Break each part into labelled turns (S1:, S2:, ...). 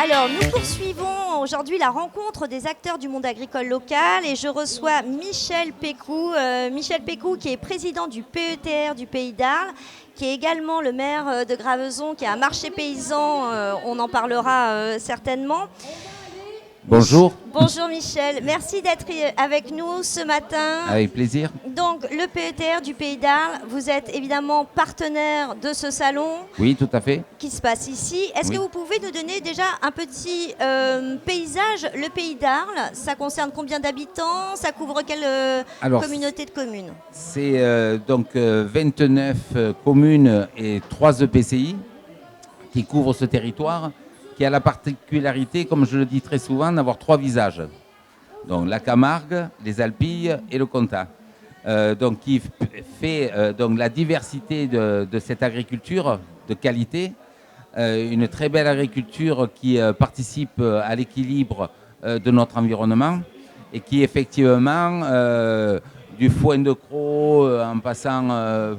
S1: Alors, nous poursuivons aujourd'hui la rencontre des acteurs du monde agricole local et je reçois Michel Pécou. Michel Pécou qui est président du PETR du Pays d'Arles, qui est également le maire de Graveson, qui a un marché paysan, on en parlera certainement.
S2: Bonjour.
S1: Bonjour Michel, merci d'être avec nous ce matin.
S2: Avec plaisir.
S1: Donc le PETR du Pays d'Arles, vous êtes évidemment partenaire de ce salon.
S2: Oui, tout à fait.
S1: Qui se passe ici. Est-ce que vous pouvez nous donner déjà un petit paysage? Le Pays d'Arles, ça concerne combien d'habitants? Ça couvre quelle communauté de communes?
S2: C'est donc 29 communes et 3 EPCI qui couvrent ce territoire, qui a la particularité, comme je le dis très souvent, d'avoir 3 visages. Donc la Camargue, les Alpilles et le Comtat. Donc qui fait donc la diversité de cette agriculture de qualité, une très belle agriculture qui participe à l'équilibre de notre environnement et qui effectivement, du foin de Crau en passant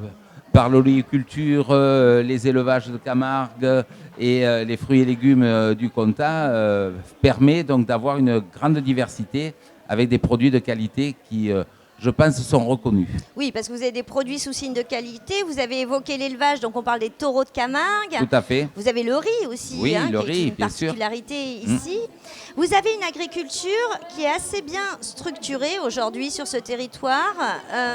S2: par l'oléiculture, les élevages de Camargue et les fruits et légumes du Comtat permet donc d'avoir une grande diversité avec des produits de qualité qui, je pense, sont reconnus.
S1: Oui, parce que vous avez des produits sous signe de qualité. Vous avez évoqué l'élevage, donc on parle des taureaux de Camargue.
S2: Tout à fait.
S1: Vous avez le riz aussi,
S2: oui,
S1: le
S2: riz,
S1: qui est une
S2: bien sûr.
S1: particularité ici. Vous avez une agriculture qui est assez bien structurée aujourd'hui sur ce territoire.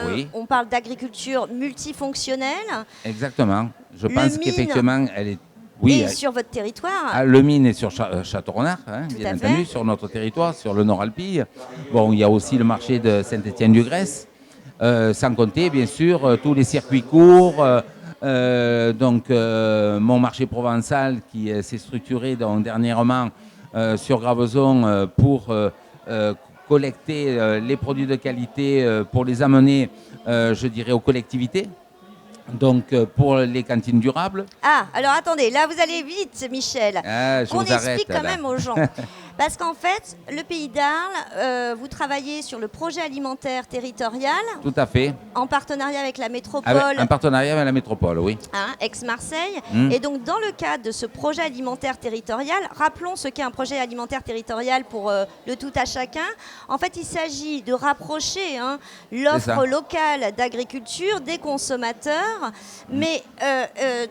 S2: Oui.
S1: On parle d'agriculture multifonctionnelle.
S2: Exactement. Je pense qu'effectivement, elle est...
S1: Oui, et sur votre territoire.
S2: Le mine est sur Château-Renard, bien entendu, sur notre territoire, sur le Nord-Alpille. Bon, il y a aussi le marché de Saint-Étienne-du-Grèce, sans compter, bien sûr, tous les circuits courts. Donc, mon marché provençal qui s'est structuré donc, dernièrement sur Graveson pour collecter les produits de qualité, pour les amener, je dirais, aux collectivités. Donc, pour les cantines durables.
S1: Ah, alors attendez, là vous allez vite, Michel. On explique quand même aux gens. Parce qu'en fait, le Pays d'Arles, vous travaillez sur le projet alimentaire territorial.
S2: Tout à fait.
S1: En partenariat avec la métropole.
S2: En partenariat avec la métropole, oui.
S1: Aix-Marseille. Et donc, dans le cadre de ce projet alimentaire territorial, rappelons ce qu'est un projet alimentaire territorial pour le tout à chacun. En fait, il s'agit de rapprocher l'offre locale d'agriculture des consommateurs, mais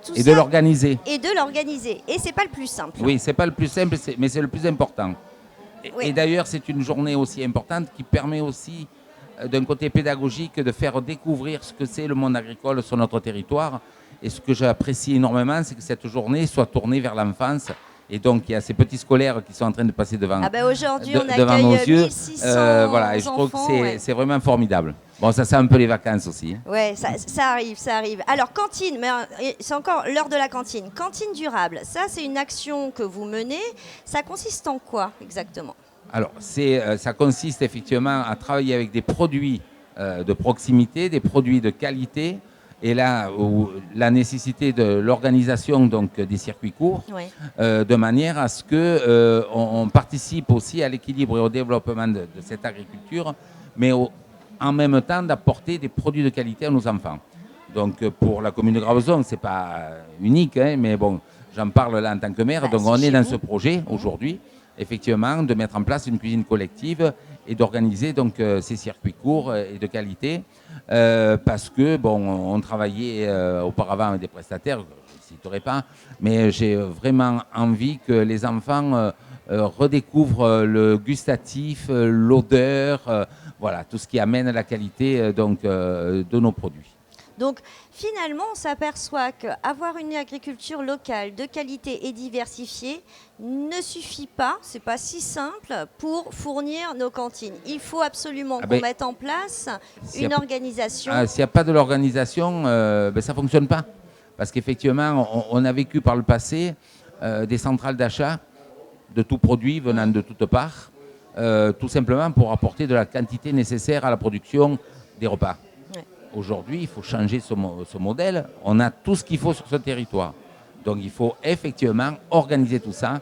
S1: tout ça...
S2: Et de l'organiser.
S1: Et de l'organiser. Et c'est pas le plus simple.
S2: Oui, c'est pas le plus simple, mais c'est le plus important. Et d'ailleurs, c'est une journée aussi importante qui permet aussi, d'un côté pédagogique, de faire découvrir ce que c'est le monde agricole sur notre territoire. Et ce que j'apprécie énormément, c'est que cette journée soit tournée vers l'enfance. Et donc, il y a ces petits scolaires qui sont en train de passer devant,
S1: aujourd'hui, on
S2: devant nos
S1: accueille
S2: yeux.
S1: 1600
S2: voilà, et je trouve que c'est vraiment formidable. Bon, ça sent un peu les vacances aussi.
S1: Oui, ça arrive. Alors, cantine, mais c'est encore l'heure de la cantine. Cantine durable, ça, c'est une action que vous menez. Ça consiste en quoi, exactement?
S2: Alors, ça consiste effectivement à travailler avec des produits de proximité, des produits de qualité, et là où la nécessité de l'organisation donc des circuits courts, de manière à ce que on participe aussi à l'équilibre et au développement de cette agriculture, mais en même temps d'apporter des produits de qualité à nos enfants. Donc pour la commune de Graveson, c'est pas unique, mais bon, j'en parle là en tant que maire. Donc on est dans ce projet aujourd'hui, effectivement, de mettre en place une cuisine collective et d'organiser donc ces circuits courts et de qualité, parce que bon, on travaillait auparavant avec des prestataires, je ne citerai pas, mais j'ai vraiment envie que les enfants redécouvrent le gustatif, l'odeur, voilà, tout ce qui amène la qualité de nos produits.
S1: Donc finalement, on s'aperçoit qu'avoir une agriculture locale de qualité et diversifiée ne suffit pas, c'est pas si simple pour fournir nos cantines. Il faut absolument qu'on mette en place une organisation.
S2: S'il n'y a pas de l'organisation, ça ne fonctionne pas. Parce qu'effectivement, on a vécu par le passé des centrales d'achat de tout produit venant de toutes parts, tout simplement pour apporter de la quantité nécessaire à la production des repas. Aujourd'hui, il faut changer ce modèle. On a tout ce qu'il faut sur ce territoire. Donc, il faut effectivement organiser tout ça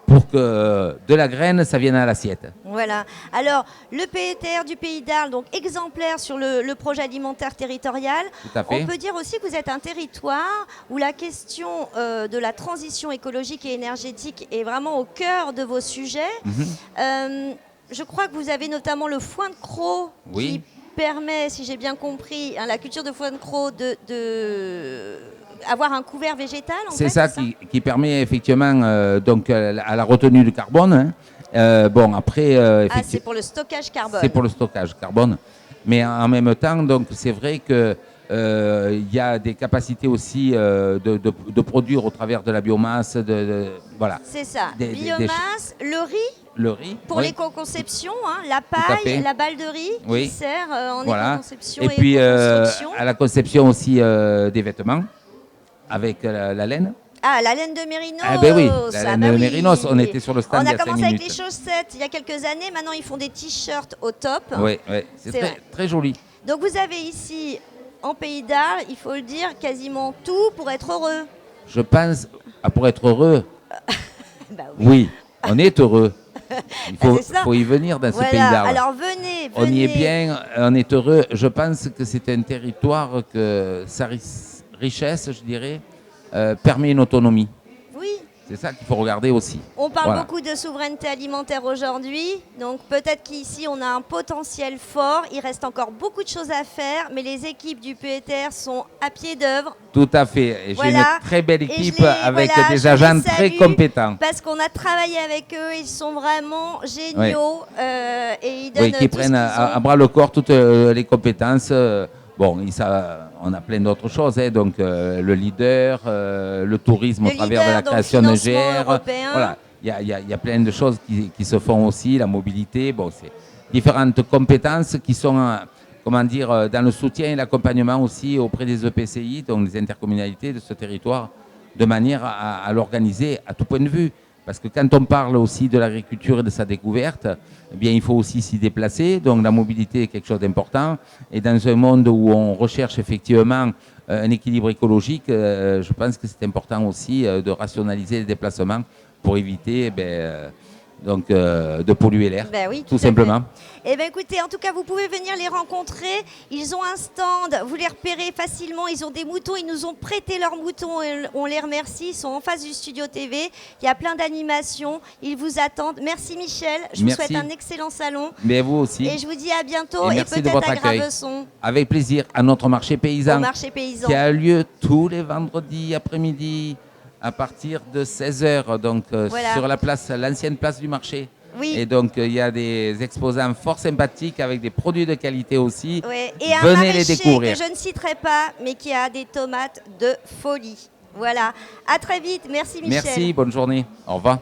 S2: pour que de la graine, ça vienne à l'assiette.
S1: Voilà. Alors, le PETR du Pays d'Arles, donc exemplaire sur le projet alimentaire territorial.
S2: Tout à fait.
S1: On peut dire aussi que vous êtes un territoire où la question de la transition écologique et énergétique est vraiment au cœur de vos sujets. Je crois que vous avez notamment le foin de croc qui permet, si j'ai bien compris, la culture de foin de croc de avoir un couvert végétal.
S2: C'est ça qui permet effectivement donc à la retenue de carbone. Bon, après,
S1: c'est pour le stockage carbone.
S2: C'est pour le stockage carbone. Mais en même temps, donc c'est vrai que il y a des capacités aussi de produire au travers de la biomasse. Voilà.
S1: C'est ça. Biomasse, le riz. Pour l'éco-conception, la paille, la balle de riz qui sert en éco-conception
S2: et puis à la conception aussi des vêtements avec la laine.
S1: Ah, la laine de mérinos.
S2: Ah ben oui, la laine de mérinos, on était sur le stand il y a 5 minutes.
S1: On a commencé avec les chaussettes il y a quelques années, maintenant ils font des t-shirts au top.
S2: Oui, c'est très, très joli.
S1: Donc vous avez ici, en Pays d'Arles, il faut le dire, quasiment tout pour être heureux.
S2: Je pense, pour être heureux, oui, on est heureux. Il faut y venir dans ce Pays d'Arles.
S1: Alors venez.
S2: On y est bien, on est heureux. Je pense que c'est un territoire que sa richesse, je dirais, permet une autonomie.
S1: Oui.
S2: C'est ça qu'il faut regarder aussi.
S1: On parle beaucoup de souveraineté alimentaire aujourd'hui, donc peut-être qu'ici on a un potentiel fort, il reste encore beaucoup de choses à faire, mais les équipes du PETR sont à pied d'œuvre.
S2: Tout à fait, et j'ai une très belle équipe avec des agents très compétents.
S1: Parce qu'on a travaillé avec eux, ils sont vraiment géniaux et ils donnent
S2: qui prennent à bras le corps toutes les compétences. Bon, on a plein d'autres choses, donc le leader, le tourisme au travers de la création de GR. Voilà, il y a plein de choses qui se font aussi, la mobilité. Bon, c'est différentes compétences qui sont, comment dire, dans le soutien et l'accompagnement aussi auprès des EPCI, donc des intercommunalités de ce territoire, de manière à l'organiser à tout point de vue. Parce que quand on parle aussi de l'agriculture et de sa découverte, eh bien, il faut aussi s'y déplacer. Donc la mobilité est quelque chose d'important. Et dans un monde où on recherche effectivement un équilibre écologique, je pense que c'est important aussi de rationaliser les déplacements pour éviter de polluer l'air, tout simplement.
S1: Eh bien écoutez, en tout cas, vous pouvez venir les rencontrer. Ils ont un stand, vous les repérez facilement. Ils ont des moutons, ils nous ont prêté leurs moutons et on les remercie. Ils sont en face du studio TV. Il y a plein d'animations. Ils vous attendent. Merci Michel. Je vous souhaite un excellent salon.
S2: Mais vous aussi.
S1: Et je vous dis à bientôt et peut-être à Gravesson.
S2: Avec plaisir, à notre marché paysan.
S1: Au marché paysan.
S2: Qui a lieu tous les vendredis après-midi à partir de 16h, donc sur l'ancienne place du marché.
S1: Oui.
S2: Et donc il y a des exposants fort sympathiques avec des produits de qualité aussi.
S1: Et venez les découvrir. Que je ne citerai pas, mais qui a des tomates de folie. Voilà. À très vite. Merci Michel.
S2: Merci, bonne journée. Au revoir.